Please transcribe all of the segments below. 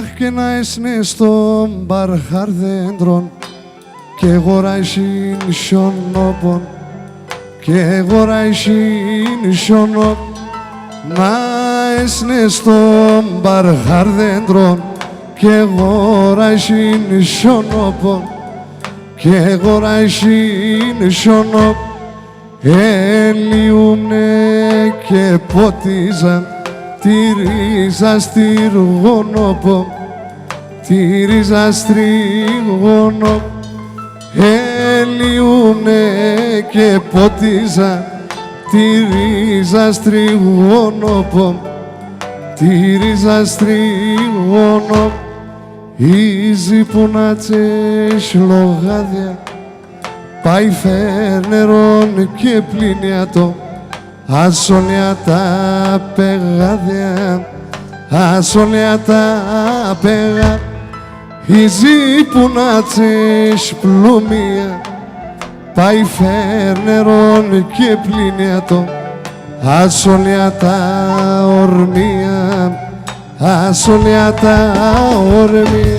Αχ και να έσνε στον παρχαρδέντρον και γοράισιν σιωνόπον και γοράισιν σιωνόπον να έσνε στον παρχαρδέντρον και γοράισιν σιωνόπον και γοράισιν σιωνόπον έλειουνε και ποτίζαν τη ρίζα στριγωνόπο, τη ρίζα στριγωνόπο, έλειουνε και ποτίζα τη ρίζα στριγωνόπο, τη ρίζα στριγωνόπο, ίζι που να τσες λογάδια, πάει φέρνερον και πλήνιατο, ασόλια τα πεγάδια, ασόλια τα πεγάδια, ίζι που να τσες πλούμια, πάει φέρνερον και πλήνιατο, ασόλια τα ορμία, ασόλια τα ορμία.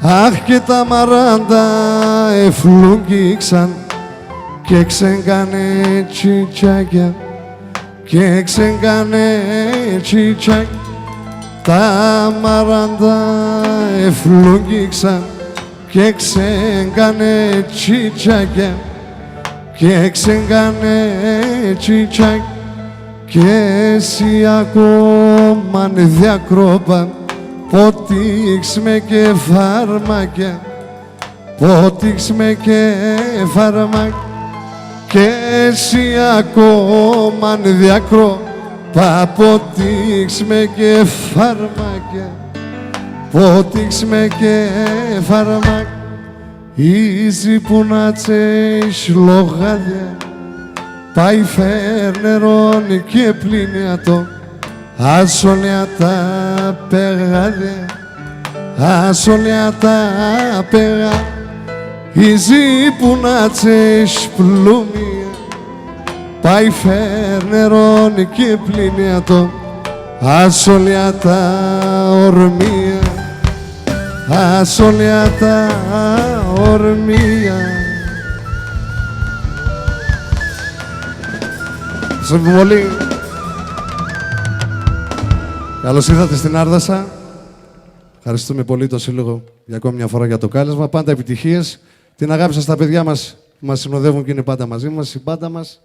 Αχ και τα μαράντα εφλούγκηξαν και ξέγκανε τσιτσάκια και ξέγκανε τσιτσάκια. Τα μαράντα εφλούγκηξαν και ξέγκανε τσιτσάκια και ξέγκανε τσιτσάκια και εσύ ακόμα διακρόπαν πότιξ με και φάρμακια, πότιξ με και φάρμακια και εσύ ακόμα διακρό, πότιξ με και φάρμακια, πότιξ με και φάρμακια, ίζι που να τσες λογάδια, πάει φέρνερον και πλήνιατο, ασόλια τα πεγάδια, ασόλια τα πεγάδια, ίζι που να τσες πλούμια, πάει φέρνερον και πλήνιατο, ασόλια τα ορμία, ασόλια τα ορμία. Σας πολύ. Καλώς ήρθατε στην Άρδασα. Ευχαριστούμε πολύ το Σύλλογο για ακόμη μια φορά για το κάλεσμα. Πάντα επιτυχίες. Την αγάπη σας στα παιδιά μας που μας συνοδεύουν και είναι πάντα μαζί μας. Η μπάντα μας.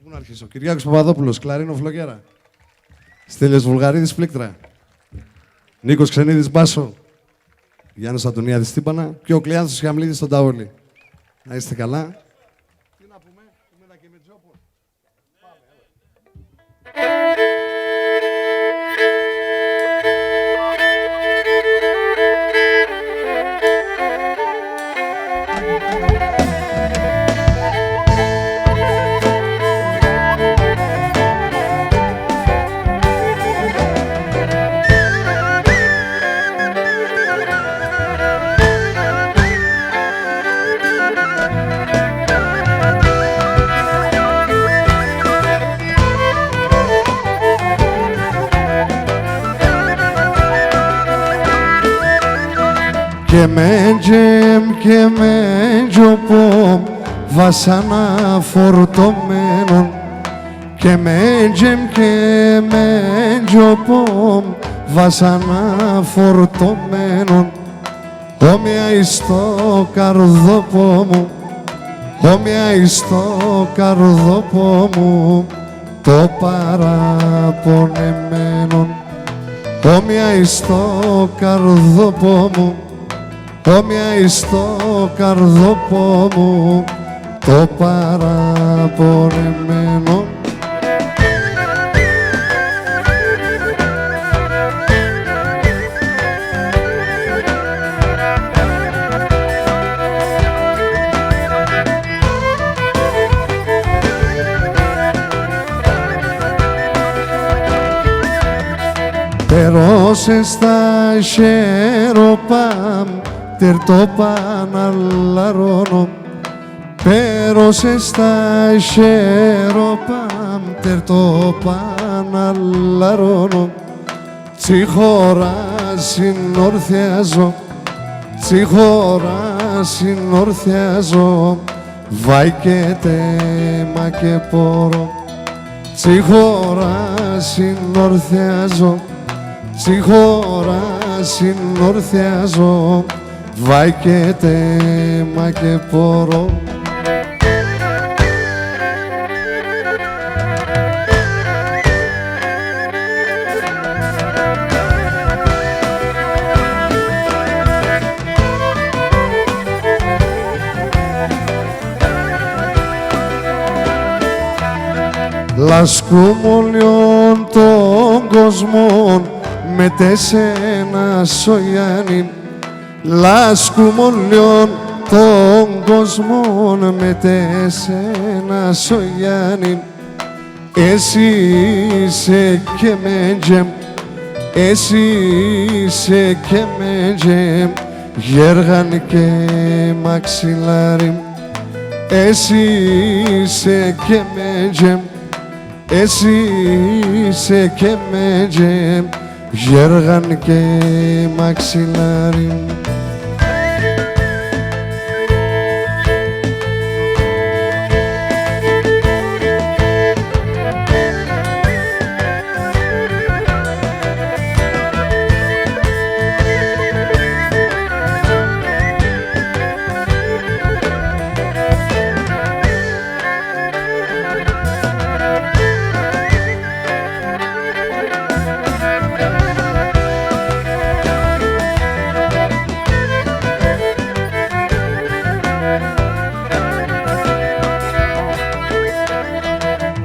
Πού να αρχίσω. Κυριάκος Παπαδόπουλος, κλαρίνο φλογέρα. Στέλιος Βουλγαρίδης, πλήκτρα. Νίκος Ξενίδης, μπάσο. Γιάννης Αντωνιάδης, τύμπανα. Και ο Κλεάνθος Χαμλίδης στον ταόλι. Να είστε καλά. Και με τζοπομ βασάνα φορτωμένων και με τζοπομ βασάνα φορτωμένων όμοια εις το καρδόπο μου, όμοια εις το καρδόπο μου το παραπονεμένον, όμοια εις το καρδόπο μου, όμοια εις το καρδόπο μου το παραπονεμένο. Πέρωσε στα χέροπαμ, τερτό παναλαρώνω. Πέρωσε στα χέροπαμ, τερτό παναλαρώνω. Τσιχώρα συνορθιάζω, τσιχώρα συνορθιάζω. Βάικετε μα και πόρο, τσιχώρα συνορθιάζω, τσιχώρα συνορθιάζω. Βάικετε μα και πόρο. Λασκούμολιον των κόσμων με τεσένα σογιάννη. Λασκούμολιον των κόσμων με τεσένα σογιάννη. Εσύ είσαι και μέντζεμ, εσύ είσαι και μέντζεμ, γέργαν και μαξιλάρι. Εσύ είσαι και μέντζεμ, εσύ είσαι και μέντζεμ, γέργαν και μαξιλάρι.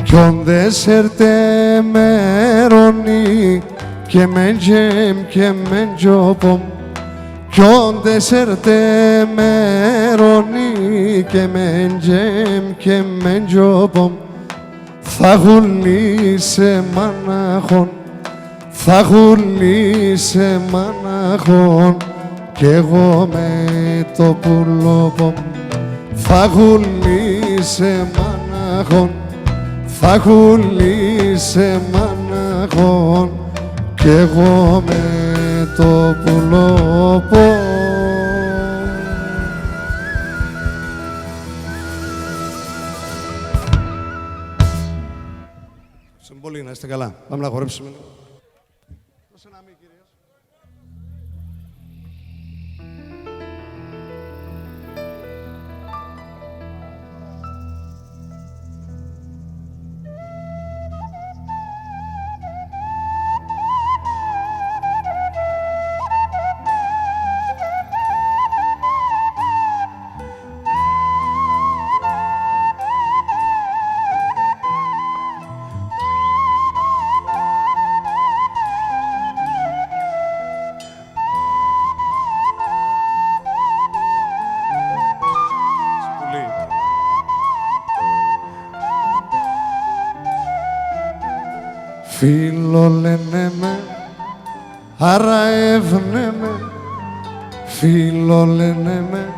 Ποιον δέσερτε μερονί και μέντζεμ και μέντζοπομ. Ποιον δέσερτε μερονί και μέντζεμ και μέντζοπομ. Θα γουλήσε μανάχον, θα γουλήσε μανάχον κι εγώ με το πουλόπομ. Θα γουλήσε μανάχον, θα γουλήσε μανάχον κι εγώ με το πουλόπο. Πολύ να είστε καλά. Πάμε να χορέψουμε. Φίλο λένε με, άρα έβνε με. Φίλο λένε με,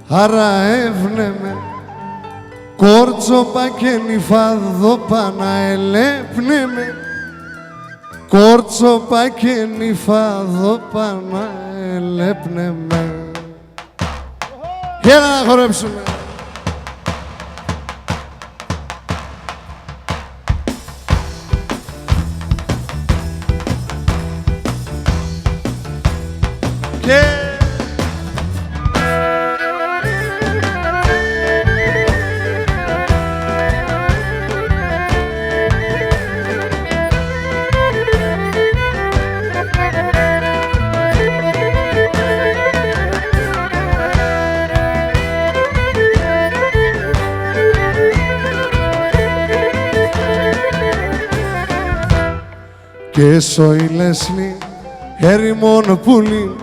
άρα έβνε με. Κόρτσοπα και νυφάδο να ελέπνε με. Κόρτσοπα και νυφάδο να ελέπνε με. Έλα να χορέψουμε. Και σοϊ Λέσλι, ερημόν πουλί,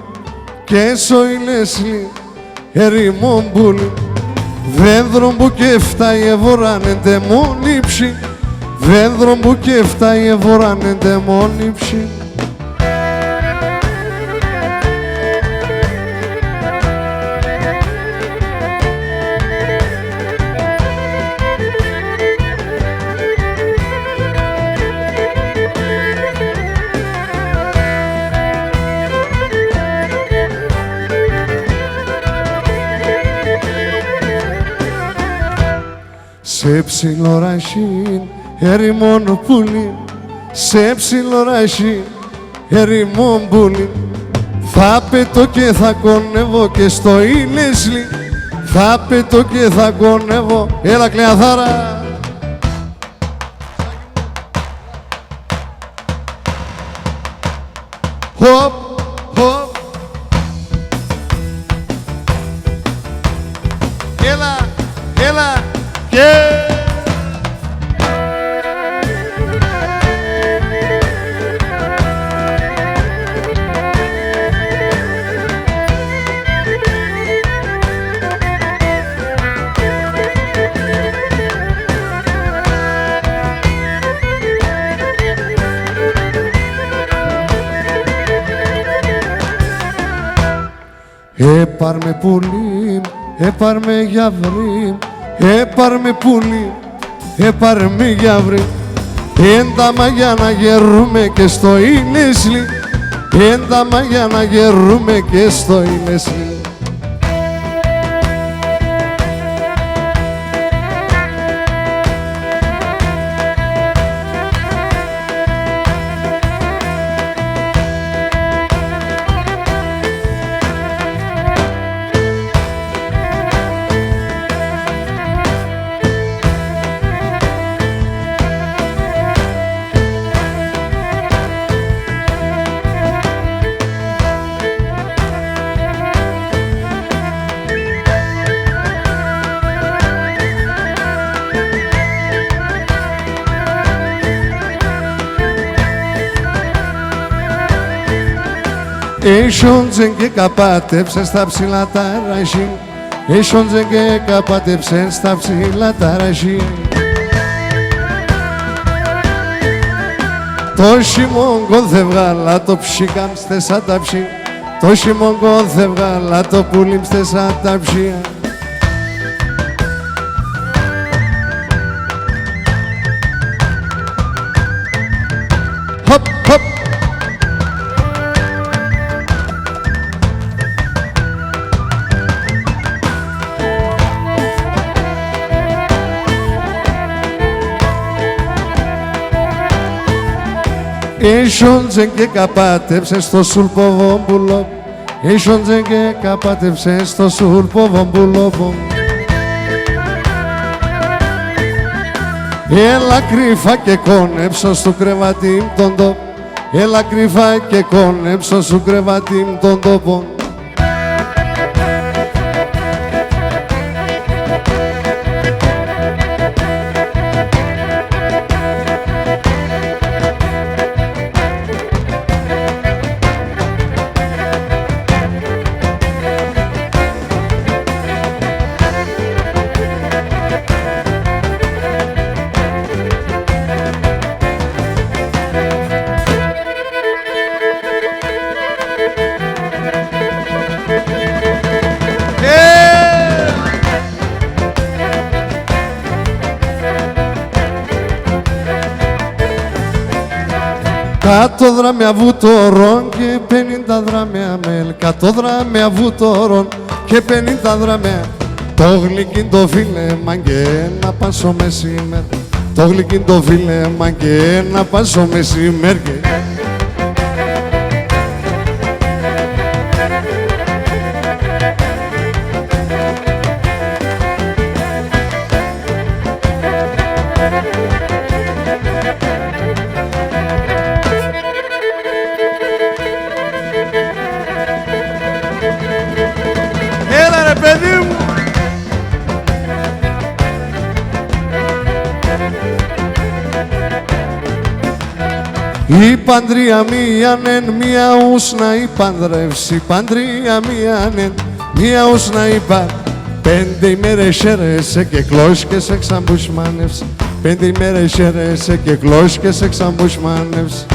και σοϊ Λέσλι, ερημόν πουλί. Δέντρο που και φτάει ευωράνεται μόνη ψη, δέντρο που και φτάει ευωράνεται μόνη ψη. Σε ψιλοράχιν ερημόν πουλί, σε ψιλοράχιν ερημόν πουλί. Θα πετώ και θα κονεύω και στο Ήλεσλι, θα πετώ και θα κονεύω. Έλα Κλεαθάρα. Χοπ, χοπ. Έλα, έλα και... Έπαρ με πουλί, έπαρ με γιαυρί, έπαρ με πουλί, έπαρ με γιαυρί. Ένταμα για να γερούμε και στο Ήλεσλι, ένταμα για να γερούμε και στο Ήλεσλι. Έσοντζεν και καπάτεψε στα ψηλά τα ραζί, έσοντζεν και καπάτεψε στα ψηλά τα ραζί. Το χειμώγκο δε βγάλα το ψικάμστε σαν τα ψι, το χειμώγκο δε βγάλα το πουλήμστε σαν τα ψια. Χοπ, χοπ. Ίσοντζεν και καπάτεψε στο σουλποβόμπουλο, ίσοντζεν και καπάτεψε στο σουλποβόμπουλο. Έλα κρύφα και κόνεψω στο κρεβάτι τον τόπο, έλα κρύφα και κόνεψω στο κρεβάτι τον τόπο. Κάτω δράμια βούτορον και 50 δράμια μέλ, κάτω δράμια βούτορον και 50 δράμια. Το γλυκίν το φίλεμα και να πάσω μεσημέρ, το γλυκίν το φίλεμα και να πάσω μεσημέρ. Παιδί μου! Η παντρία μίανεν, μία ούσνα η παντρεύση. Παντρία μίανεν, μία ούσνα η πα. 5 ημέρες χαίρεσαι και κλώσκες εξαμπουσμάνευς. 5 ημέρες χαίρεσαι και κλώσκες εξαμπουσμάνευς.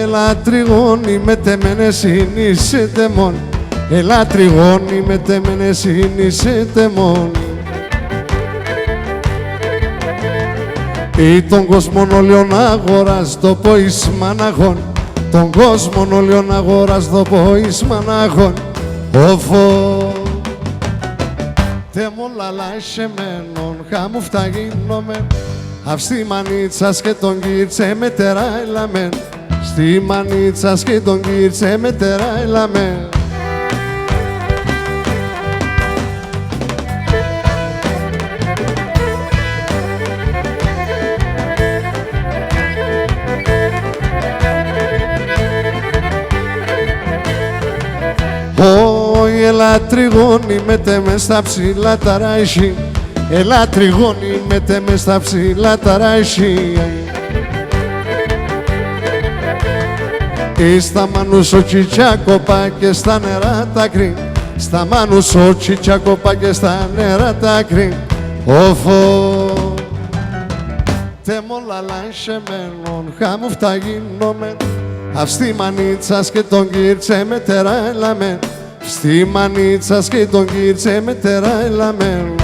έλα τριγώνει με τεμένε συνήσε τεμόν. Έλα τριγώνει με τεμένε συνήσε τεμόν. Ή τον κόσμο όλιον αγοράς το πω εις μαναχών. Τον κόσμο όλιον αγοράς το πω εις μαναχών. Όφο τε μολαλά εσεμένον χάμου φταγίνομεν. Αυστη μανίτσας και τον κύρτσε με τερά έλαμεν. Στη μανίτσας και τον κύρτσε με τερά έλαμεν. Ωι έλα τριγώνει μέτε μες στα ψηλά τα ράισι. Έλα τριγώνει μέτε μες στα ψηλά τα ράισι. Στα μανούσο τσιτσάκοπα και στα νερά τα κρύν. Στα μανούσο τσιτσάκοπα και στα νερά τα κρύν. Όφο τε μολαλά εσεμένον χάμου φταγίνομεν. Αυστη μανίτσας και τον κύρτσε με τερά έλαμεν. Στη μανίτσας και τον κύρτσε με τερά έλαμεν.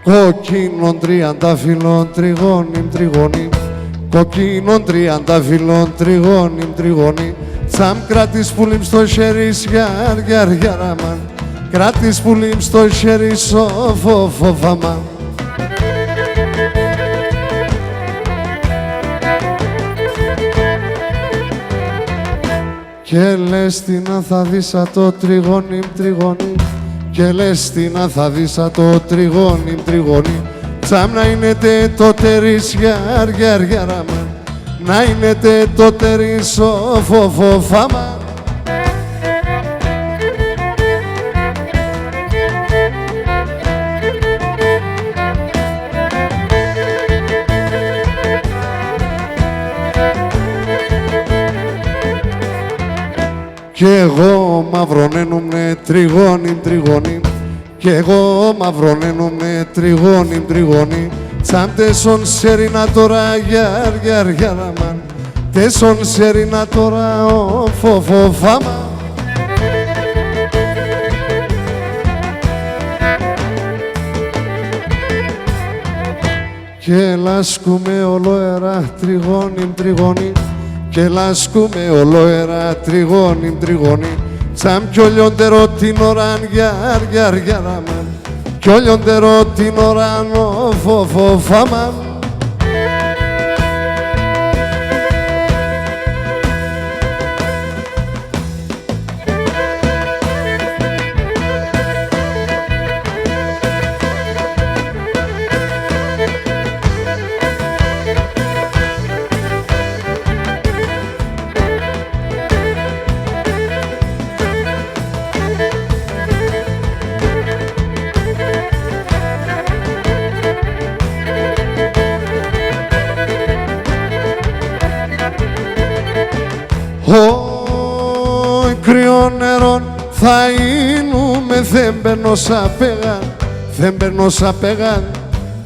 Κοκκίνων τριαντάφυλλων τριγώνυμ τριγώνυμ. Κοκκίνων τριαντάφυλλων τριγώνυμ τριγώνυμ. Τσαμ κράτης πουλίμ στο χέρι σγιαρ γιαρ γιαραμάν. Κράτης πουλίμ στο χέρι σοφο φοφαμάν. Και λες τι να θα δεις το τριγώνυμ τριγώνυμ. Και λες τι να θα δεις το τριγώνυμ τριγώνυμ. Τσαμ να είναι το τερίς γιαρ γιαρ γιαραμάν. Να είναι το τερίς σοφο φοφαμάν. Κι εγώ μαυρονένουμνε τριγώνυμ τριγώνυμ. Κι εγώ μαυρονένουμνε τριγώνυμ τριγώνυμ. Τσαμ τέσσον σερίνα τώρα γιαρ γιαρ γιαραμάν. Τέσσον σερίνα τώρα φοφοφαμάν. Και λάσκουμε ολόερα τριγώνυμ τριγώνυμ. Και λάσκουμε ολόερα τριγώνυμ τριγώνυμ. Τσαμ κι ολιοντερό την ώραν γιαρ γιαρ γιαραμάν. Κι ολιοντερό την ώραν φοφοφαμάν. Ωι κρύο νερό θα είνουμε, δεν μπαίνω σαν πέγαν, δεν μπαίνω σαν πέγαν.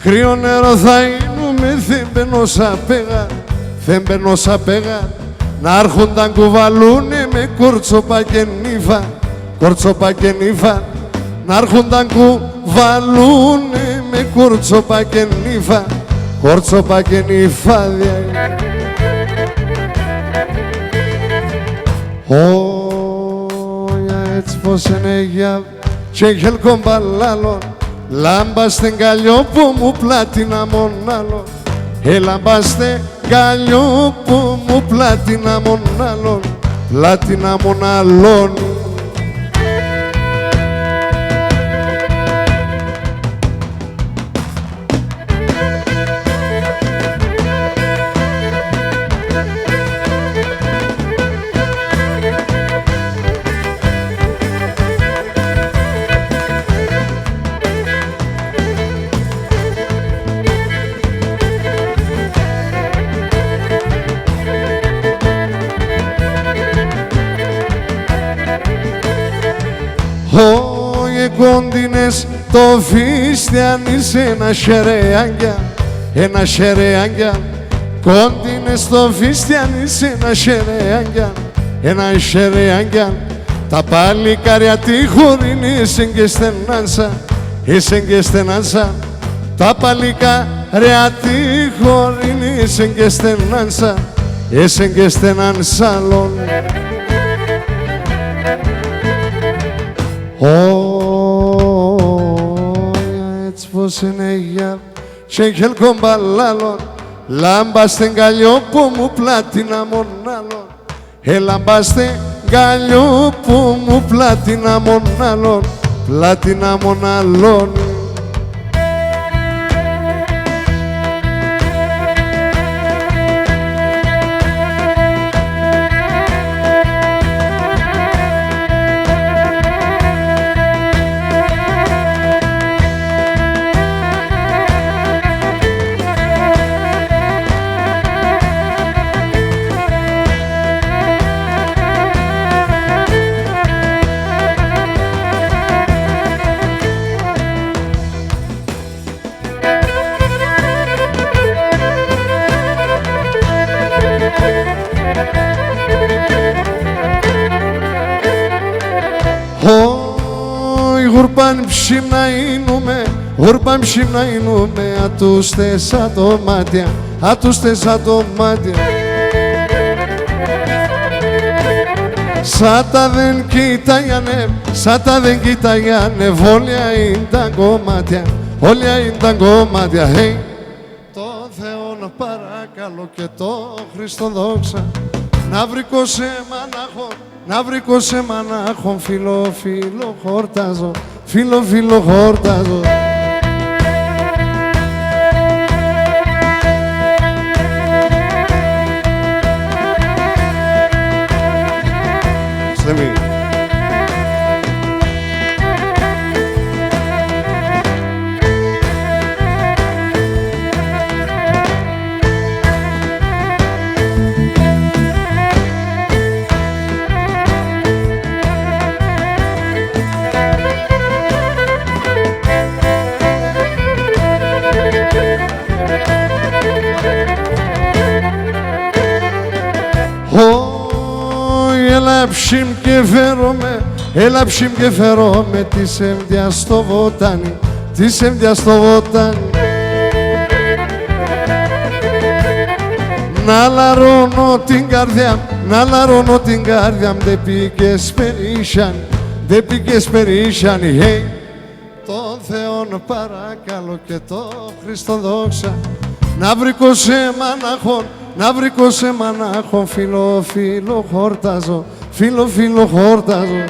Κρύο νερό θα είνουμε, δεν μπαίνω σαν πέγαν, δεν μπαίνω σαν πέγαν. Να έρχονταν κουβαλούνε με κόρτσοπα και νύφα, κόρτσοπα και νύφα. Να έρχονταν κουβαλούνε με κόρτσοπα και νύφα, κόρτσοπα και νύφα. Ωια έτσι πως είναι για και χελκον παλάλων. Λάμπαστε γκαλιό που μου πλάτινα μονάλων. Λάμπαστε γκαλιό που μου πλάτινα μονάλων, πλάτινα μονάλων. κόντινες το φίστιανις ένα σερεάγγια, ένα σερεάγγια. Κόντινες το φίστιανις ένα σερεάγγια, ένα σερεάγγια. Τα παλικάρια τη χωρίνη ήσεν και στενάνσα, ήσεν και στενάνσα. Τα παλικάρια τη χωρίνη ήσεν και στενάνσα, ήσεν και στενάνσα λόν. Έτσι πως είναι για σεγχελ κομπαλάλον, λάμπα στην καλλιό που μου πλάτινα μονάλον. Λάμπα στην καλλιό που μου πλάτινα μονάλον, πλάτινα μονάλον. Γουρπάν ψήμνα ίνουμε, γουρπάν ψήμνα ίνουμε, ατούς τεσσά το μάτια, ατούς τεσσά το μάτια. Σάτα δεν κοίταγιανε, σάτα δεν κοίταγιανε, όλια είναι τα κομμάτια, όλια είναι τα κομμάτια. Hey. Το Θεό να παρακαλώ και το Χριστό δόξα, να βρήκω σε μανάχο, να βρήκω σε μανάχο, φίλο, φίλο, χορτάζω, φίλο, φίλο, χορτάζω. Στέμι. Έλα ψήμ και φέρομαι, έλα ψήμ και φέρομαι, της έμδια στο βοτάνι, της έμδια στο βοτάνι. Να λαρώνω την καρδιά, να λαρώνω την καρδιά μου, δεν πήγες περίσσιαν, δεν πήγες περίσσιαν. Hey. Τον Θεόν παρακαλώ και το Χριστό δόξα, να βρήκω σε μανάχον, να βρήκω σε μανάχο, φίλο, φίλο, χορτάζω, φίλο, φίλο, χορτάζω.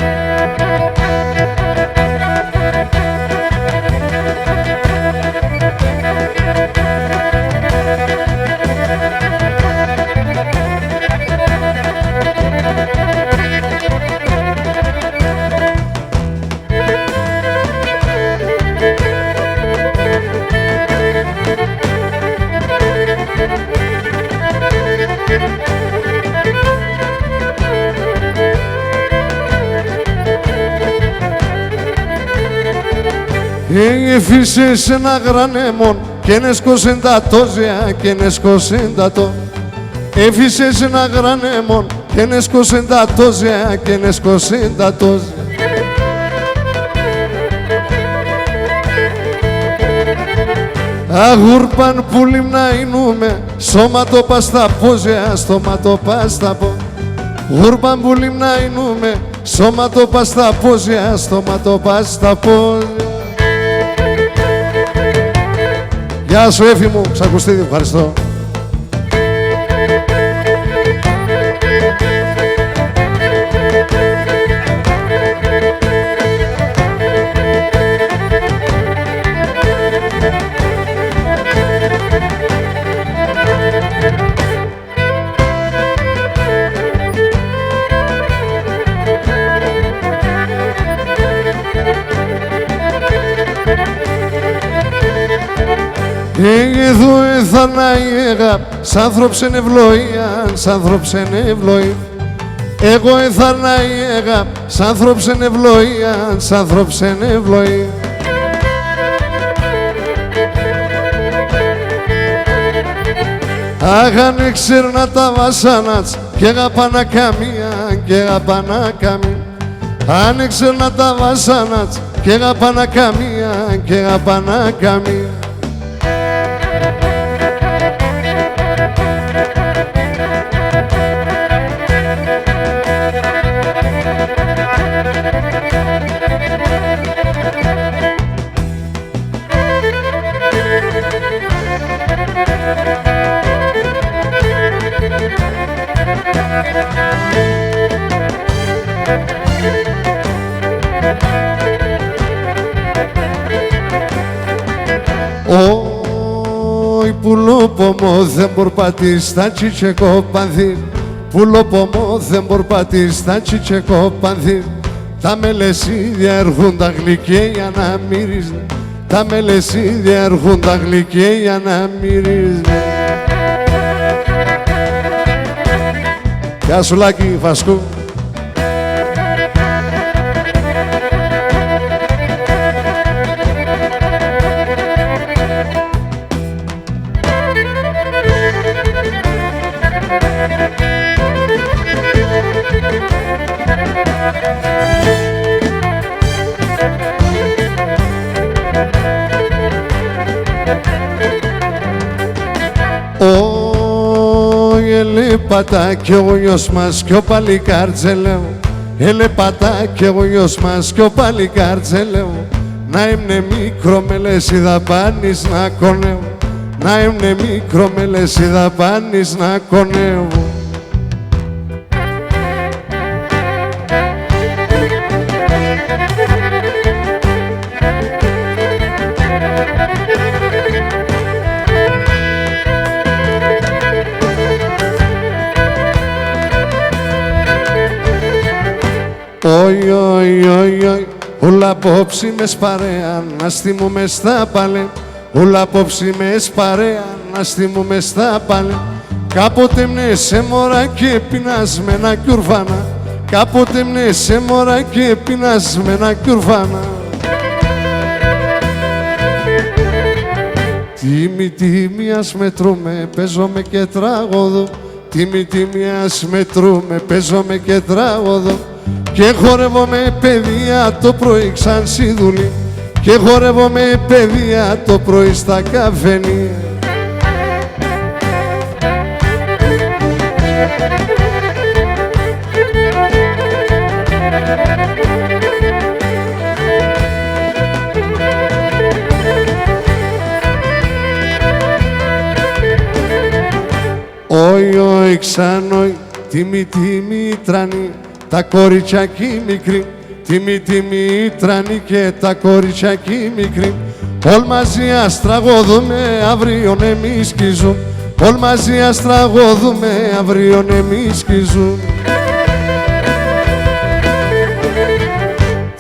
Έφυσες ένα γρανέμον και νεσκόσεν τα τόζια και νεσκόσεν τα το. Έφυσες ένα γρανέμον και νεσκόσεν τα τόζια και νεσκόσεν τα τόζια. Αγούρπαν που λιμνά είνουμε, σώμα το πας στα πόζια, στόμα το πας στα πόζια. Γούρπαν που λιμνά είνουμε, σώμα το πας στα πόζια, στόμα το πας στα πόζια. Γεια σου Έφη μου, Ξακουστίδη, ευχαριστώ. Εδώ έθανα η αγάπη, σ' άνθρωψεν ευλογία, σ' άνθρωψεν ευλογία. Εγώ εθαρνάει αγάπη, σ' άνθρωπος εν ευλογία, σ' άνθρωπος εν ευλογία. Αχ, αν ξέρνα τα βασάνατς και αγαπάνα καμία, και αγαπάνα καμία. Αν ξέρνα τα βασάνατς και αγαπάνα καμία, και αγαπάνα καμία. Όι πουλόπομο δεν μπορπατείς στα τσιτσεκόπανδι, πουλόπομο δεν μπορπατείς στα τσιτσεκόπανδι. Τα μελεσίδια έρχουν τα γλυκαία να μυρίζουν, τα μελεσίδια έρχουν τα γλυκαία να μυρίζουν. Γεια σου Λάκη Βασκού. Ελεπατά κι ο γιος μας κι ο παλικάρτζελεο, ελεπατά κι ο γιος μας κι ο παλικάρτζελεο. Να έμνε μικρό με λες η δαπάνης να κονεύω, να έμνε μικρό με λες η δαπάνης να κονεύω. Όι, όι, όι, όι, ούλα απόψη μες παρέα, να στιμούμε στα παλέ. Ούλα απόψη μες παρέα, να στιμούμε στα παλέ. Κάποτε μνέσαι μωρά και πεινασμένα κιουρβάνα, κάποτε μνέσαι μωρά και πεινασμένα κιουρβάνα. Τίμη τίμιας μετρούμε, παίζομαι και τραγωδώ. Τίμη τίμιας μετρούμε, παίζομαι και τραγωδώ. Και χορεύω με παιδεία το πρωί ξαν σιδουλή, και χορεύω με παιδεία το πρωί στα καφενεία. Όι, όι, ξανόι, τίμη, τίμη, τρανή, τα κοριτσάκι μικρή, τίμη, τίμη, τρανή και τα κοριτσάκι μικρή. Όλ μαζί ας τραγωδούμε, αύριον εμείς σκίζουν, όλ μαζί ας τραγωδούμε, αύριον εμείς σκίζουν.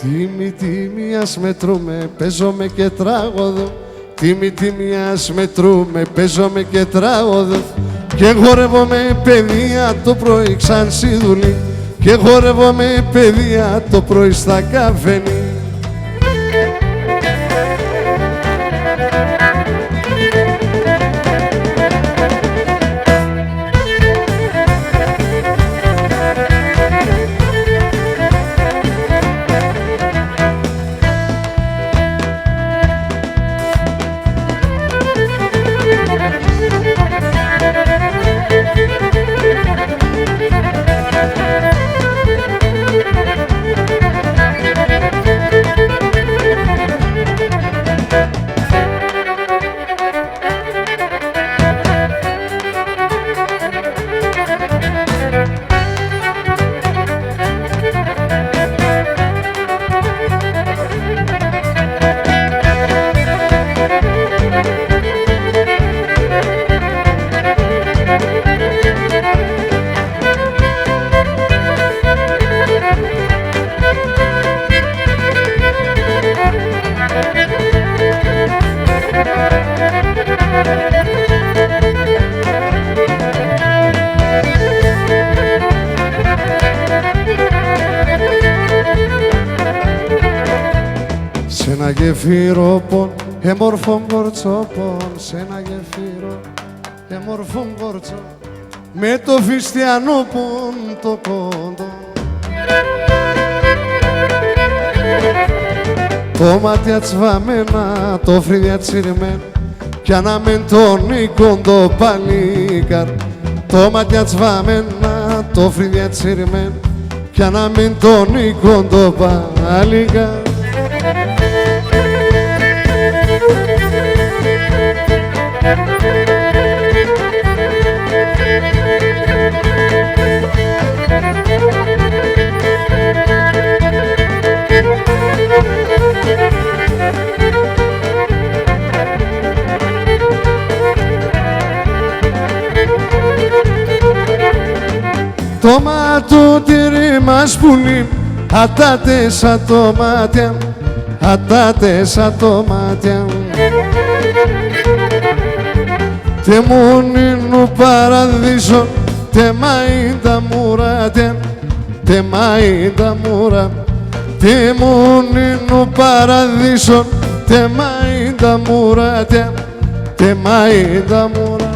Τίμη, τίμη, ας μετρούμε, παίζομαι και τραγωδώ. Τίμη, τίμη, ας μετρούμε, παίζομαι και τραγωδώ. Και χορεύω με παιδεία το πρωί ξαν σιδουλή, και χορεύω με παιδεία το πρωί στα καφενή. ένα γεφύρο πον, εμόρφων κορτσόπον, σ' ένα γεφύρο, εμόρφων κορτσόπον, με το φιστιανό πον το κόντο. Το μάτια τσβαμένα, το φρύδια τσιρμένα, κι ανάμεν τον οίκοντο παλίκαρ. Το μάτια τσβαμένα, το φρύδια τσιρμένα, κι ανάμεν τον οίκοντο παλίκαρ. Το μάτου τυρί μας πουλί, ατάτε σαν το μάτια, ατάτε σαν το μάτια. Τε μουνίνου παραδείσο, τε μαΐντα μουράτια, τε μαΐντα μουρά. Τε μουνίνου παραδείσο, τε μαΐντα μουράτια, τε μαΐντα μουρά.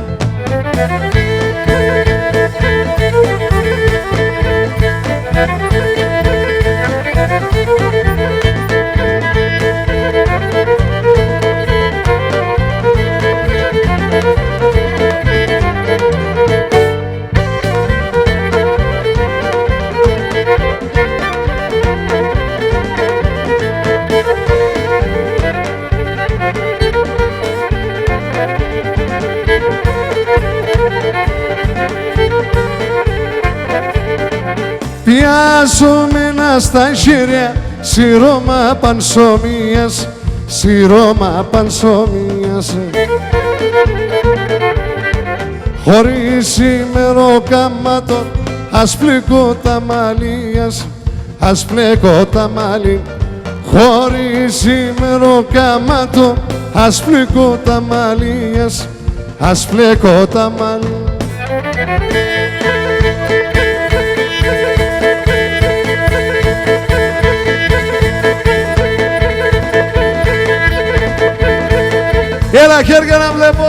Πιάσομενα στα χέρια, σιρώμα πανσομίας, σιρώμα πανσομίας. Χωρίς ημεροκαμάτων, ας πλέκω τα μαλλίας, ας πλέκω τα μαλλί. Χωρίς ημεροκαμάτων, ας πλέκω τα μαλλίας, ας πλέκω τα μαλλί. Έλα χέρια να βλέπω!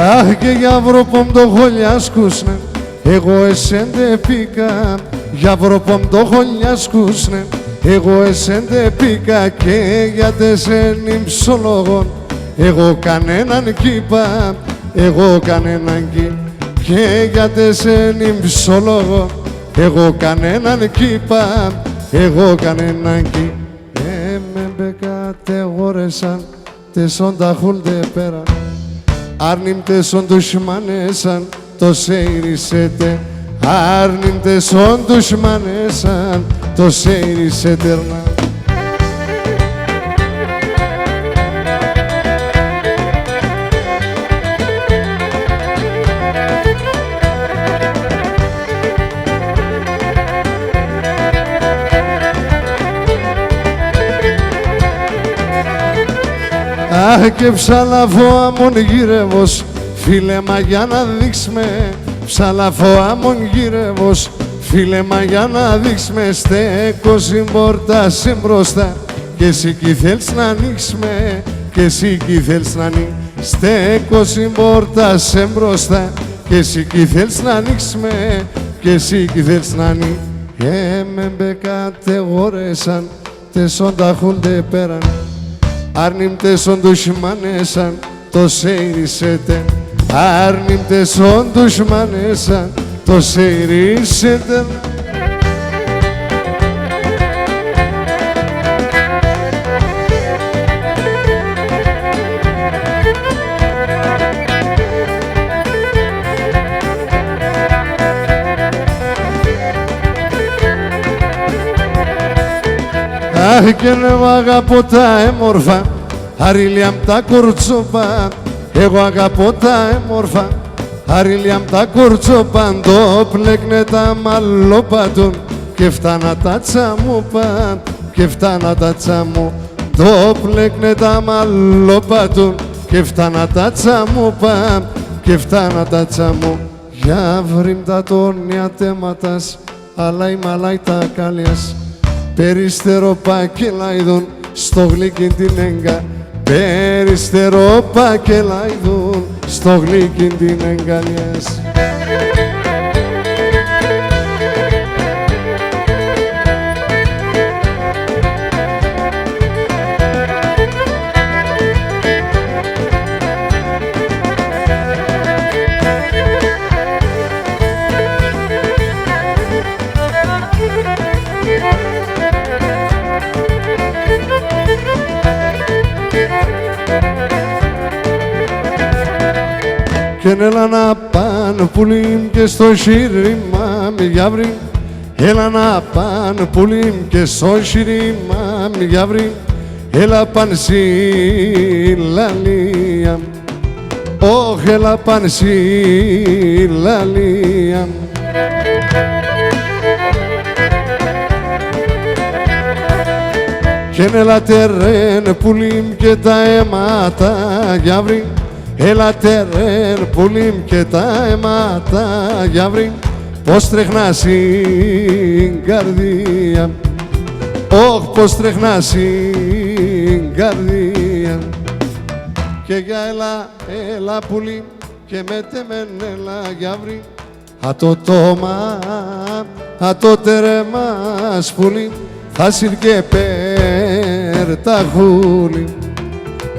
Αχ και για βρωπομ το χολιάσκουσνε, εγώ εσέντε πήκα, για βροποντοχολιάσκουσνε, εγώ εσέντε πήκα και για τεσένι ψολογών, εγώ κανέναν κύπα, εγώ κανέναν κύπα, και για τεσένι ψολογών, εγώ κανέναν κύπα, εγώ κανέναν κύπα. Με κατεγόρεσαν, τεσόν τα χούλτε πέρα, άρνημ τεσόν δουσμανέσαν, το σέιρισετε, άρνημ τεσόν δουσμανέσαν, το σέιρισετε. Αχ, και ψαλαβώ αμον γύρευος, φίλε μα για να δείξουμε, ψαλαβώ αμον γύρευος, φίλε μα για να δείξουμε, στέκω συμπόρτα σε μπροστά και εσύ κι θέλεις να ανοίξουμε, και εσύ κι θέλεις να ανοίξουμε, στέκω συμπόρτα σε μπροστά και εσύ κι θέλεις να ανοίξουμε, και εσύ κι θέλεις να ανοίξουμε. Και με κατεγόρεσαν, τεσόν τα χούλτε πέραν, άρνημ τεσόν δουσμανέσαν, το σέιρισετε, άρνημ τεσόν δουσμανέσαν, το σέιρισετε. Αχ, και εγώ αγαπώ τα έμορφα, αρίλια μ' τα κορτσόπα, εγώ αγαπώ τα έμορφα, αρίλια μ' τα κορτσόπα, το πλέκνε τα μαλλόπατον και φτάνα τα τσαμούπα, και φτάνα τα τσαμού, το πλέκνε τα μαλλόπατον και φτάνα τα τσαμούπα, και φτάνα τα τσαμού. Για βρήμ τα τόνια τέματας, αλλά η μαλάι τα κάλιας, περιστερό πακελάιδον στο γλυκίν την έγκα, περιστερό πακελάιδον στο γλυκίν την εγκαλιάς. Κι έλα να παν πουλίμ και στο σύρημα μη γιαύρι, έλα να παν πουλίμ και στο σύρημα μη γιαύρι, έλα παν σιλαλία, όχ έλα παν σιλαλία. Κι έλα τερέν πουλίμ και τα αίματα γιαύρι, έλα τερέν πουλίμ και τα αίματα γιαύρι, πως τρέχνα στην καρδία, όχ πως τρέχνα στην καρδία. Και για έλα πουλίμ και μέτεμεν έλα γιαύρι, ατό τόμα, ατό τερεμάς πουλίμ, θα σύρ και πέρ τα χούλη,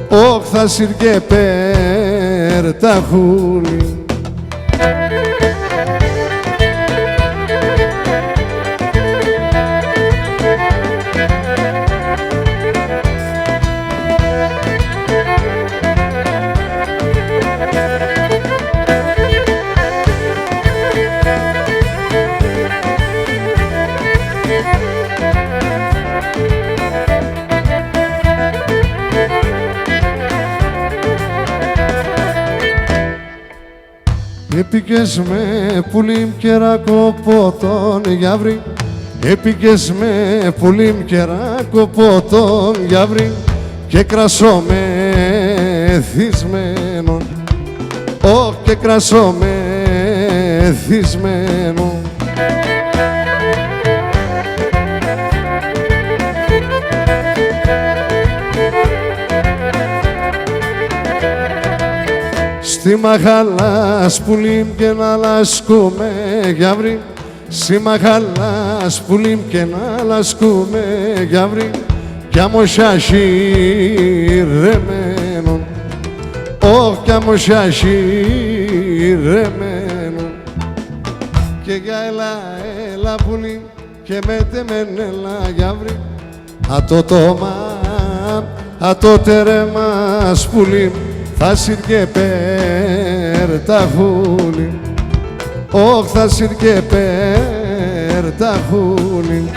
όχ θα σύρ και πέρ τα χούλη. Έπηκες με πουλίμ και ρακοπότον γιαύρι, έπηκες με πουλίμ και ρακοπότον γιαύρι, και κρασό μεθυσμένον, όχ και κρασό μεθυσμένον. στη μαχαλάς πουλίμ και να λασκούμε γιαύρι. Στη μαχαλάς πουλίμ και να λασκούμε γιαύρι. Κι αμοσιάσι ρεμένον, όχ κι αμοσιάσι ρεμένον. Και για έλα πουλίμ και μέτε μεν έλα γιαύρι. Ατό τερεμάς πουλίμ θα συρκε πέρ τα χούλη. Όχ θα συρκε πέρ τα χούλη.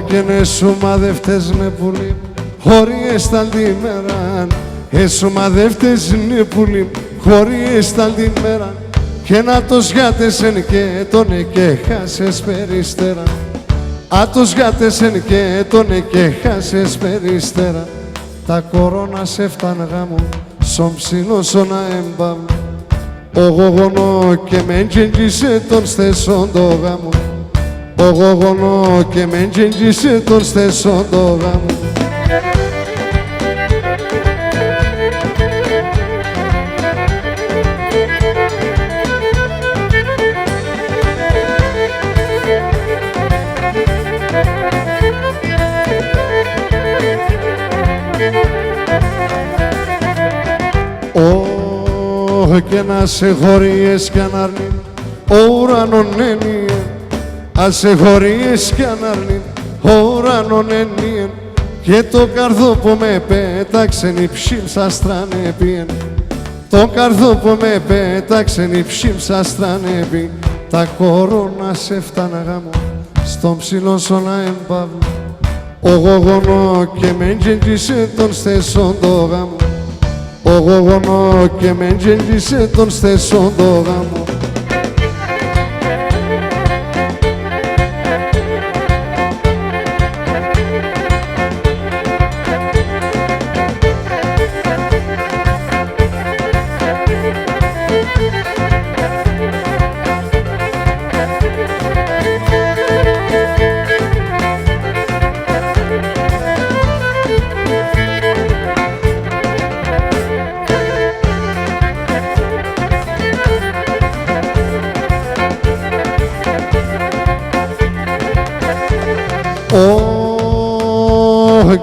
Και ναι σου μαδευτές ναι πουλί, χωρίς τα λιμέραν. Εσου μαδευτές ναι πουλί, χωρίς τα λιμέραν. Και να το σγάτεσεν και τον και χάσες περιστέρα. Α το σγάτεσεν και τον και χάσες περιστέρα. Τα κορώνα σε φτάν γάμο, σον ψηλό σωνα έμπαμ. Ο γογονό και με τζεντζίσε τον στεσόν το γάμο. Ο γογονό και με τζεντζίσε τον στεσόν το γάμο. Και να σε χωρίες κι αν αρνεί ο ουρανόν ένιε. Ας σε χωρίες κι αν αρνεί ο ουρανόν ένιε. Και το καρδό που με πέταξεν η ψήμσα στρανεπίεν. Το καρδό που με πέταξεν η ψήμσα στρανεπίεν. Τα κορώνα σε φτάνα γάμο στον ψηλό σώνα εμπαύλου. Ο γογονό και με τζεντζίσε τον στεσόν το γάμο. Ο γογονό και με τζεντζίσε τον στεσόν το γάμο.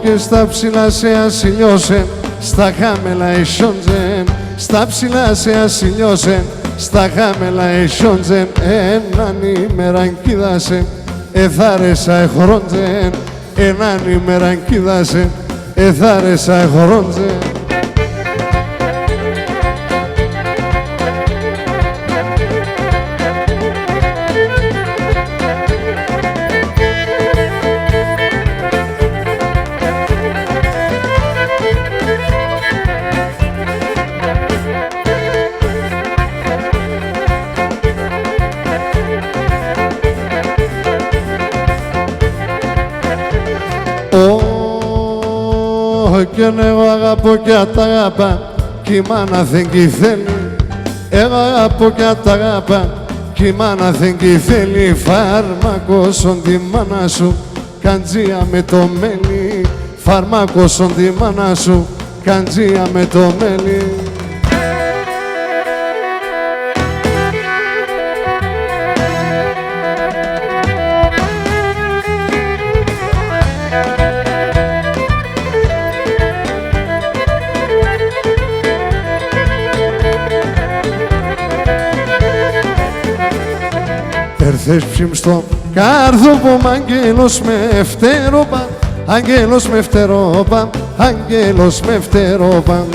Και στα ψηλά σε ασυλιώσεν, στα χάμελα εσιόντζεν. Στα ψηλά σε ασυλιώσεν, στα χάμελα εσιόντζεν. Έναν ημέραν κοίδασεν, εθάρεσα εχωρόντζεν. Έναν ημέραν κοίδασεν, εθάρεσα εχωρόντζεν. Και εγώ αγαπώ και αταγάπα κι η μάνα δεν κι θέλει. Εγώ αγαπώ και αταγάπα κι η μάνα δεν κι θέλει. Φάρμακο σον τη μάνα σου, καντζία με το μέλι. Φάρμακο σον τη μάνα σου, καντζία με το μέλι. Έρθες ψήμ στο κάρδο που μ' αγγέλος με φτερόπα. Αγγέλος με φτερόπα, αγγέλος με φτερόπα.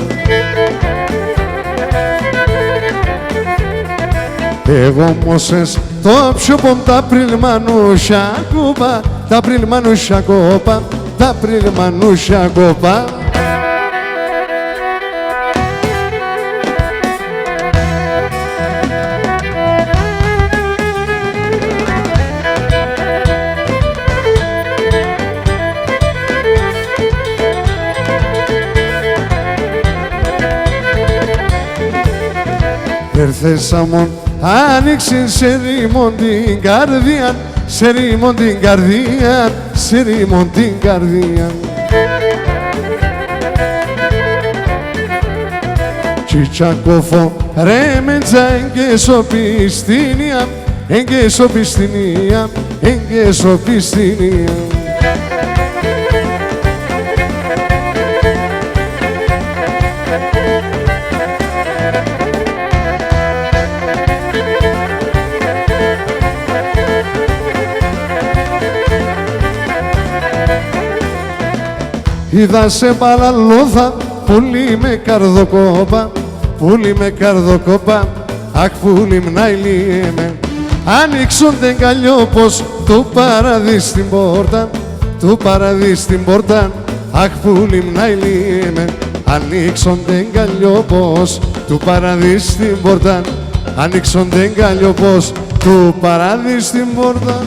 Εγώ μόσες το ψιοπομ τα πριλμανούσια κούπα, τα πριλμανούσια κόπα, τα πριλμανούσια κόπα. Έρθες αμόν, άνοιξε σε ρήμον την καρδία, σε ρήμον την καρδία, σε ρήμον την καρδία. Τσιτσακόφο ρε μετζά εγκαισοπιστήνια, εγκαισοπιστήνια, εγκαισοπιστήνια. Είδα σε παραλούθα, πουλί με καρδοκόπα, πουλί με καρδοκόπα, αχ πουλί μνάιλιέμαι. Άνοιξον την καλλιόπος του παραδείσ την πόρτα, του παραδείσ την πόρτα, αχ πουλί μνάιλιέμαι. Άνοιξον την καλλιόπος του παραδείσ την πόρτα, άνοιξον την καλλιόπος του παραδείσ την πόρτα.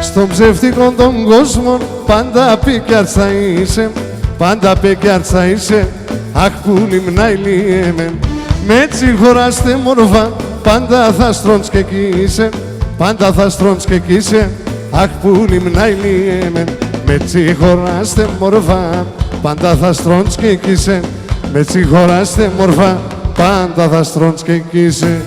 Στον ψεύτικο τον κόσμο πάντα πικιάρτς θα είσαι, πάντα πικιάρτς θα είσαι, αχ που λιμνάιλιέμαι. Με έτσι χωράστε μορφά, πάντα θα στρώνεις και κοίσε, πάντα θα στρώνεις και κοίσε, αχ που λιμνάιλιέμαι. Με έτσι χωράστε μορφά, πάντα θα στρώνεις και κοίσε, με έτσι χωράστε μορφά, πάντα θα στρώνεις και κοίσε.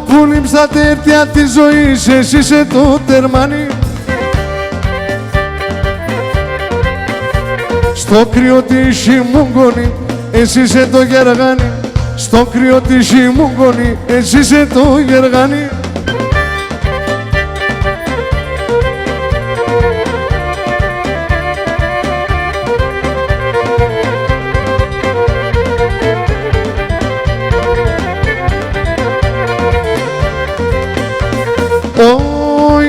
Πουλίμ στα τέτοια της ζωής, εσύ είσαι το τερμάνι. Στο κρύο της χειμούγκονη, εσύ είσαι το γεργάνι. Στο κρύο της χειμούγκονη, εσύ είσαι το γεργάνι.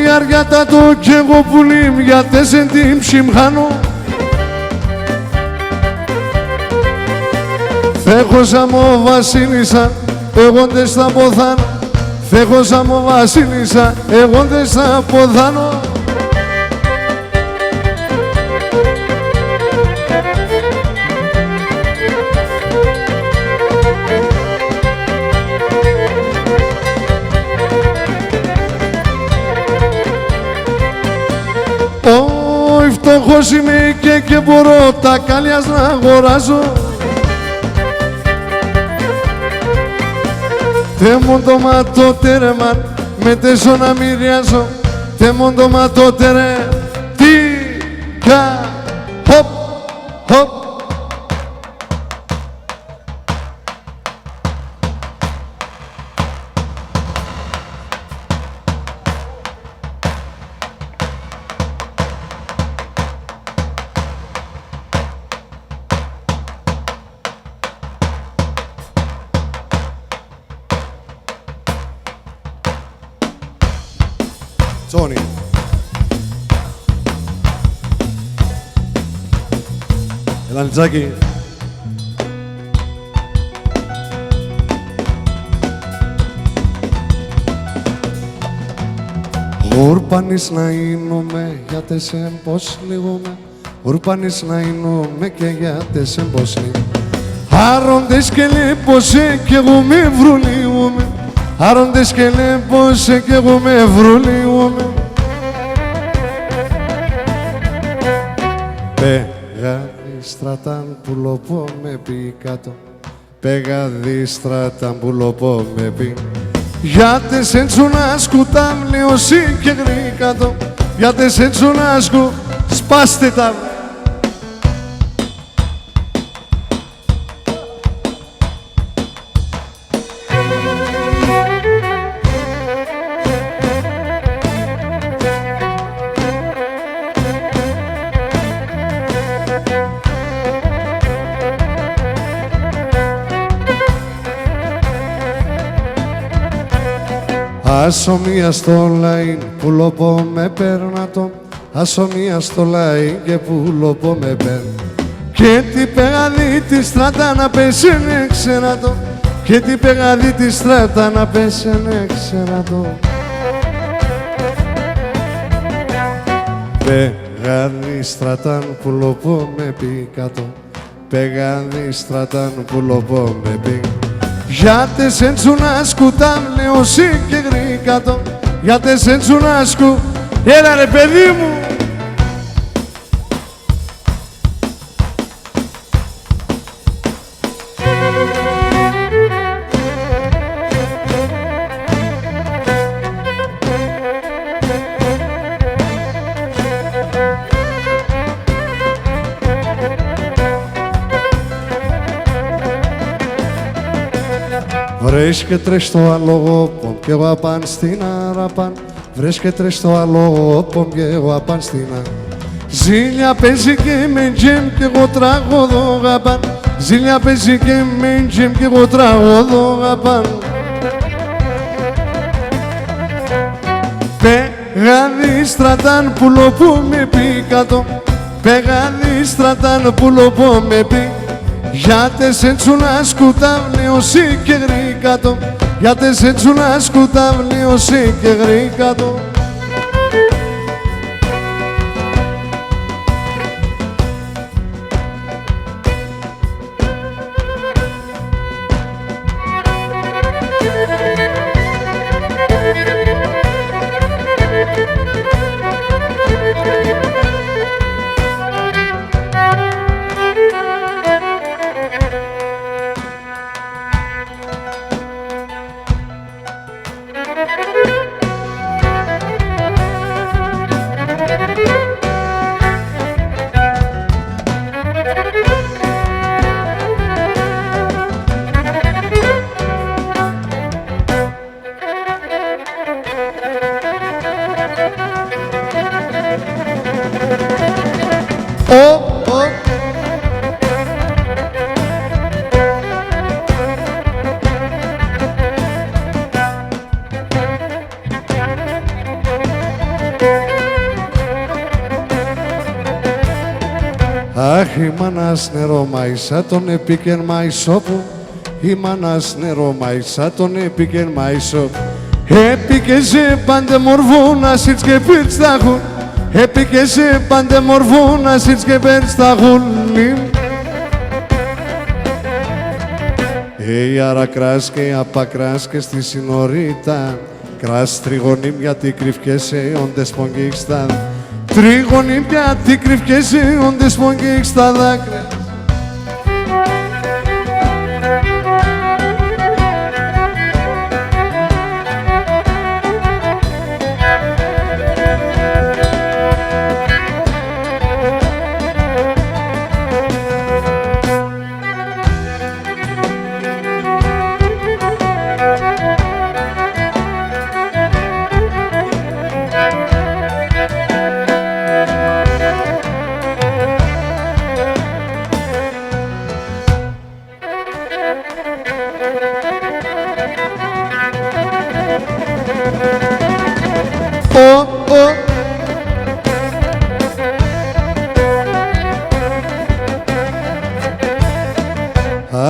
Η αργιάτα το κι εγώ πουλίμ, γιατί σε την ψυμχάνω. Θέχωσα μου βασίλισσα, εγώ δεν στα ποθάνω. Θέχωσα μου βασίλισσα, εγώ δεν στα ποθάνω. Φτωχός είμαι και μπορώ τα κάλιας να αγοράζω. Τε μον το ματωτέρεμαν με τέσσω να μοιριάζω. Τε μον το ματωτέρε τι κα χοπ χοπ. Τζόνι. Έλα Νιτζάκη. Ούρπανης να γίνομαι, γιατί σε πως λιγούμε. Ούρπανης να γίνομαι και γιατί σε πως λιγούμε. Άροντες και λίπωσε κι εγώ με βρουλίωμαι. Άροντες και λίπωσε κι εγώ με βρουλίωμαι. Πεγαδί στρατάν πουλοπό με πει κάτω. Πεγαδί στρατάν πουλοπό με πει. Γιατί σε τσουνάσκου τα μλιωσί και γρήκατο. Γιατί σε τσουνάσκου σπάστε τα. Ασομία στο λαϊν πουλοπό με πέρνατο. Ασομία στο λαϊν και πουλοπό με πέρνατο. Και τι πεγαδί τη στράτα να πέσαινε ξερατό. Και τι πεγαδί τη στράτα να πέσαινε ξερατό. Πεγαδί στρατάν πουλοπό με πει κάτω. Πεγαδί στρατάν πουλοπό με πει. Γιατί σε τσουνάσκου τα μλιωσί και γρήκατο. Γιατί σε τσουνάσκου. Έλα ρε παιδί μου. Βρίσκεται στο αλόγο και εγώ απάν στην αραπάν. Βρίσκεται στο αλόγο και εγώ απάν στην αραπάν. Ζήλια παίζει και με τζεμ και εγώ τραγωδώ γαπάν. Ζήλια παίζει και με τζεμ και εγώ τραγωδώ γαπάν. Πεγαδί στρατάν πουλοπό με πει κάτω. Πεγαδί στρατάν πουλοπό με πει. Γιατί σε τσουνάσκου τα βλιωσί και γρήκατο. Γιατί σε τσουνάσκου τα βλιωσί και γρήκατο. Αχ, η μάνας νερό μαϊσά τον επίκεν μαϊσόπου. Η μάνας νερό μαϊσά τον επίκεν μαϊσόπου. Έπικε σε πάντε μορφούνα σιτς και πίρτσταχούν. Έπικε σε πάντε μορφούνα σιτς και πίρτσταχούν. Άρα κράς και απακράς και στη συνορίτα. Κράς τριγωνή γιατί κρυφκέσαι όντες πονγκίξτα. Τρίγωνη γιατί κρυφκέσαι όντες πονγκίξτα δάκρυα.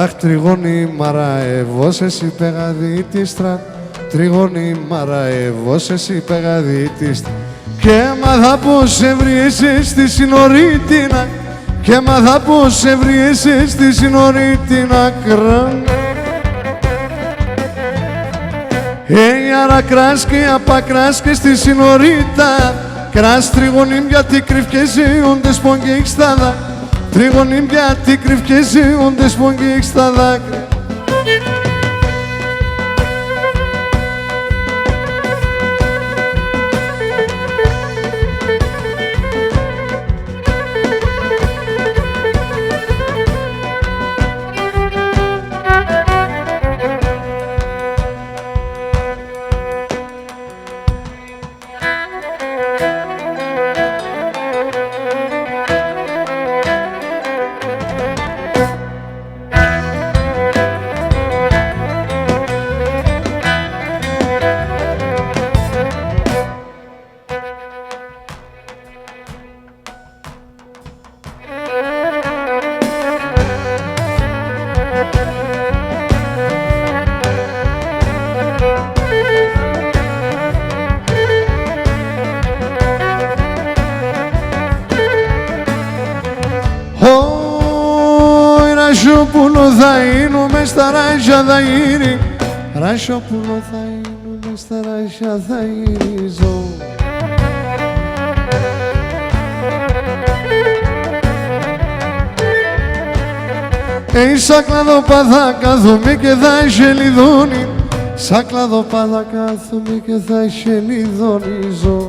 Αχ, τριγώνη μαραεύος, εσύ πεγαδί της στρα. Τριγώνη μαραεύος, εσύ πεγαδί της στρα. Και μάθα πως έβριεσαι στη συνορίτινα. και μάθα πως έβριεσαι στη σύνορη την άκρα. Άρα κράς και απακράς και στη σύνορητα κράς τριγωνήν γιατί κρυφκέσαι όντες πον και έχεις τα δάκρυα. Τριγωνήν γιατί κρυφκέσαι όντες πον και έχεις τα δάκρυα. Ράσοπουλο θα είναι μες στα ράσια θα γύρει. Ράσοπουλο θα είναι μες στα ράσια θα γυρίζω. Σαν κλαδοπάδα κάθομαι και θα σελιδώνει. Σαν κλαδοπάδα κάθομαι και θα σελιδώνιζω.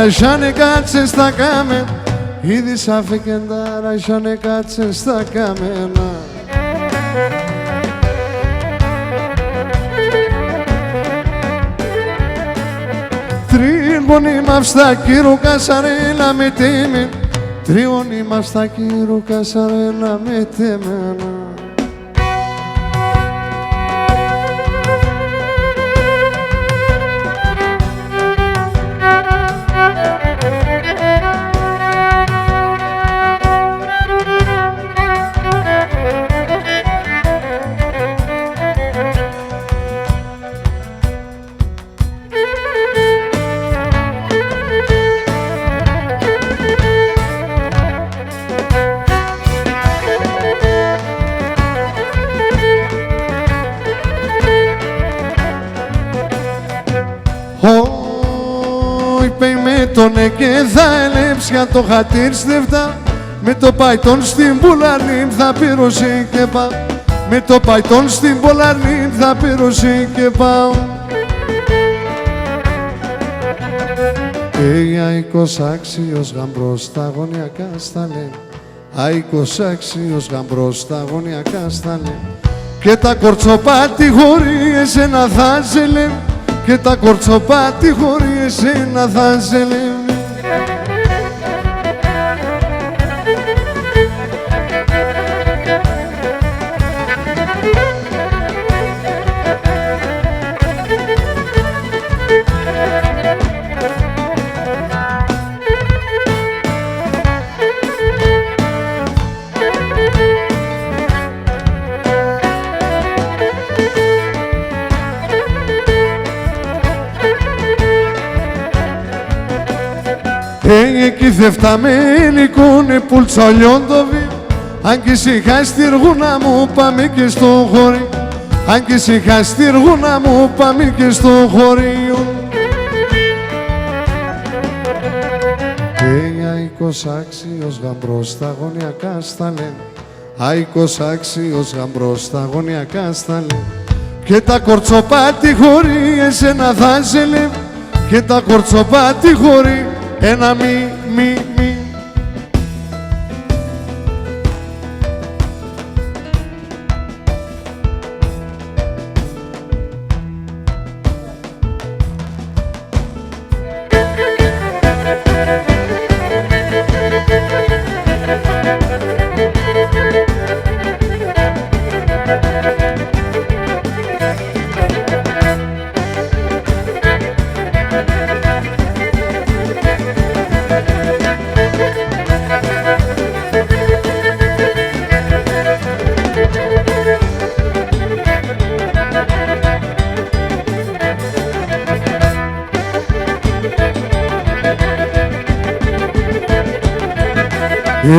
Σάνε κάτσε στα κάμεν, ήδη σαν φεκεντάρα σάνε κάτσε στα κάμενα. Τρίγωνη μαυστά κύρου κασαρέλα με τέμεν, τρίγωνη μαυστά κύρου κασαρέλα με τέμενα. Τόνε και θα έλεψε για το χατήρ στεφτά. Με το παϊτόν στην Πολαρνή θα πήρωσε και πάω. Με το παϊτόν στην Πολαρνή θα πήρωσε και πάω. Αίκος άξιος γαμπρός στα γωνιακά στα λένε. Αίκος άξιος γαμπρός στα γωνιακά στα λένε. Και τα κορτσοπάτι χωρί εσένα θα ζελε. Και τα κορτσοπάτι χωρί εσένα θα ζελε. Εκεί θεφταμένοι κούνε πουλτσολιόντοβι. Αν κι ησυχά στη Ργούνα μου πάμε και στο χωρί. Αν κι ησυχά στη Ργούνα μου πάμε και στο χωρίο. Και Αικός άξιος γαμπρός στα γωνιακά σταλέ. Αικός άξιος γαμπρός στα γωνιακά σταλέ. Και τα κορτσοπάτι χωρί εσένα θα ζελε. Και τα κορτσοπάτι χωρί ένα μη.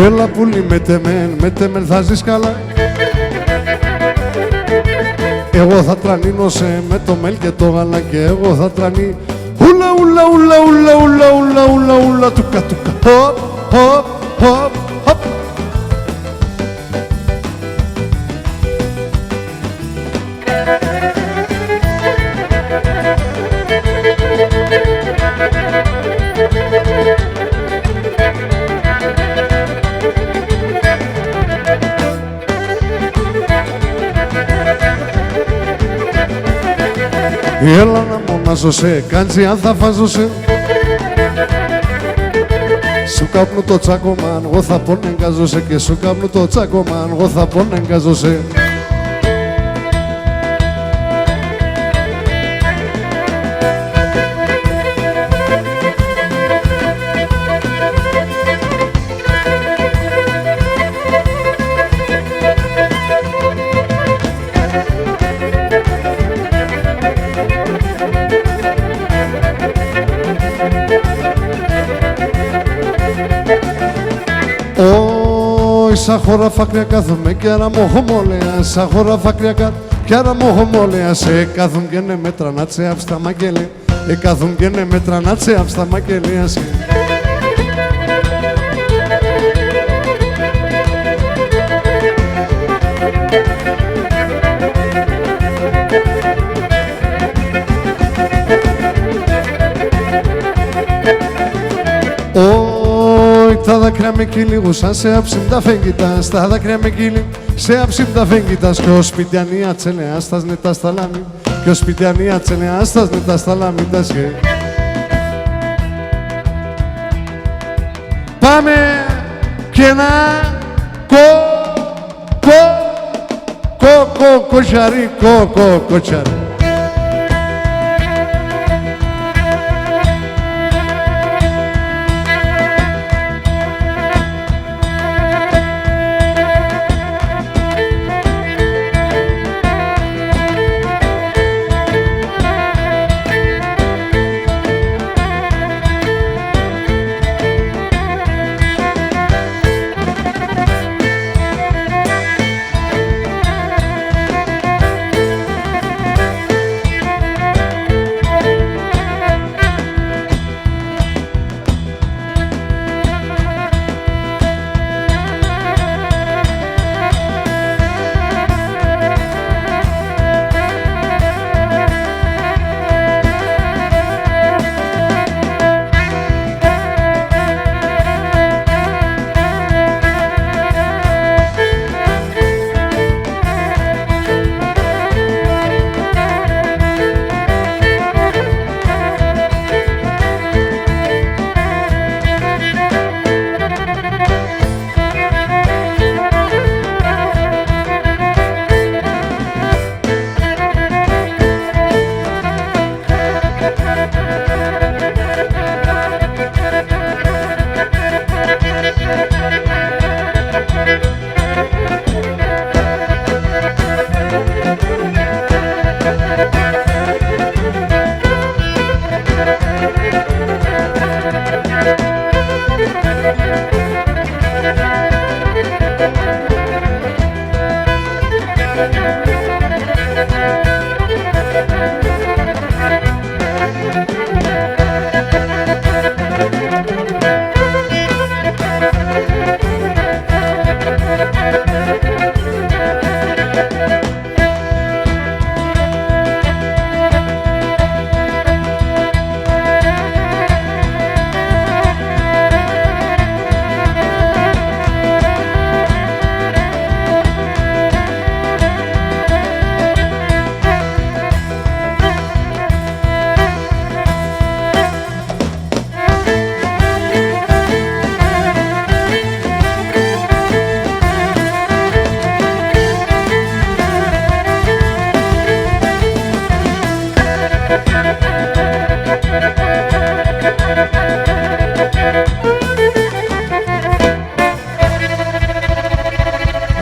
Έλα πουλί με τεμέν θα ζεις καλά. Εγώ θα τρανίνω σε με το μέλ και το γάλα. Και εγώ θα τρανεί ούλα ούλα ούλα ούλα ούλα ούλα ούλα ούλα τουκα τουκα χοπ χοπ χοπ χοπ. Έλα να μονάζωσαι, κάντζι αν θα φάζωσαι. Σου κάπνου το τσάκωμα, εγώ θα πονεγκάζωσαι. Και σου κάπνου το τσάκωμα, εγώ θα πονεγκάζωσαι. Σαν χώρα φάκρια κάθομαι κι άρα μοχομόλεα. Σαν χώρα φάκρια κι άρα μοχομόλεα. Σε κάθουν και ναι μέτρα να τσεάψ' τα μαγγέλια. Κάθουν και ναι μέτρα να τσεάψ' τα μαγγέλια. Τα δάκρυα με κυλίγουσαν σε άψιμ τα φέγγιτας. Τα δάκρυα με κυλί σε άψιμ τα φέγγιτας. Κι ο σπιτιανία τσελεάς τας νετά στα λάμι. Κι ο σπιτιανία τσελεάς τας νετά στα λάμι. Πάμε και να κοτσαρί, κοτσαρί.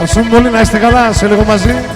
Ευχαριστούμε πολύ, να είστε καλά, σε λίγο μαζί.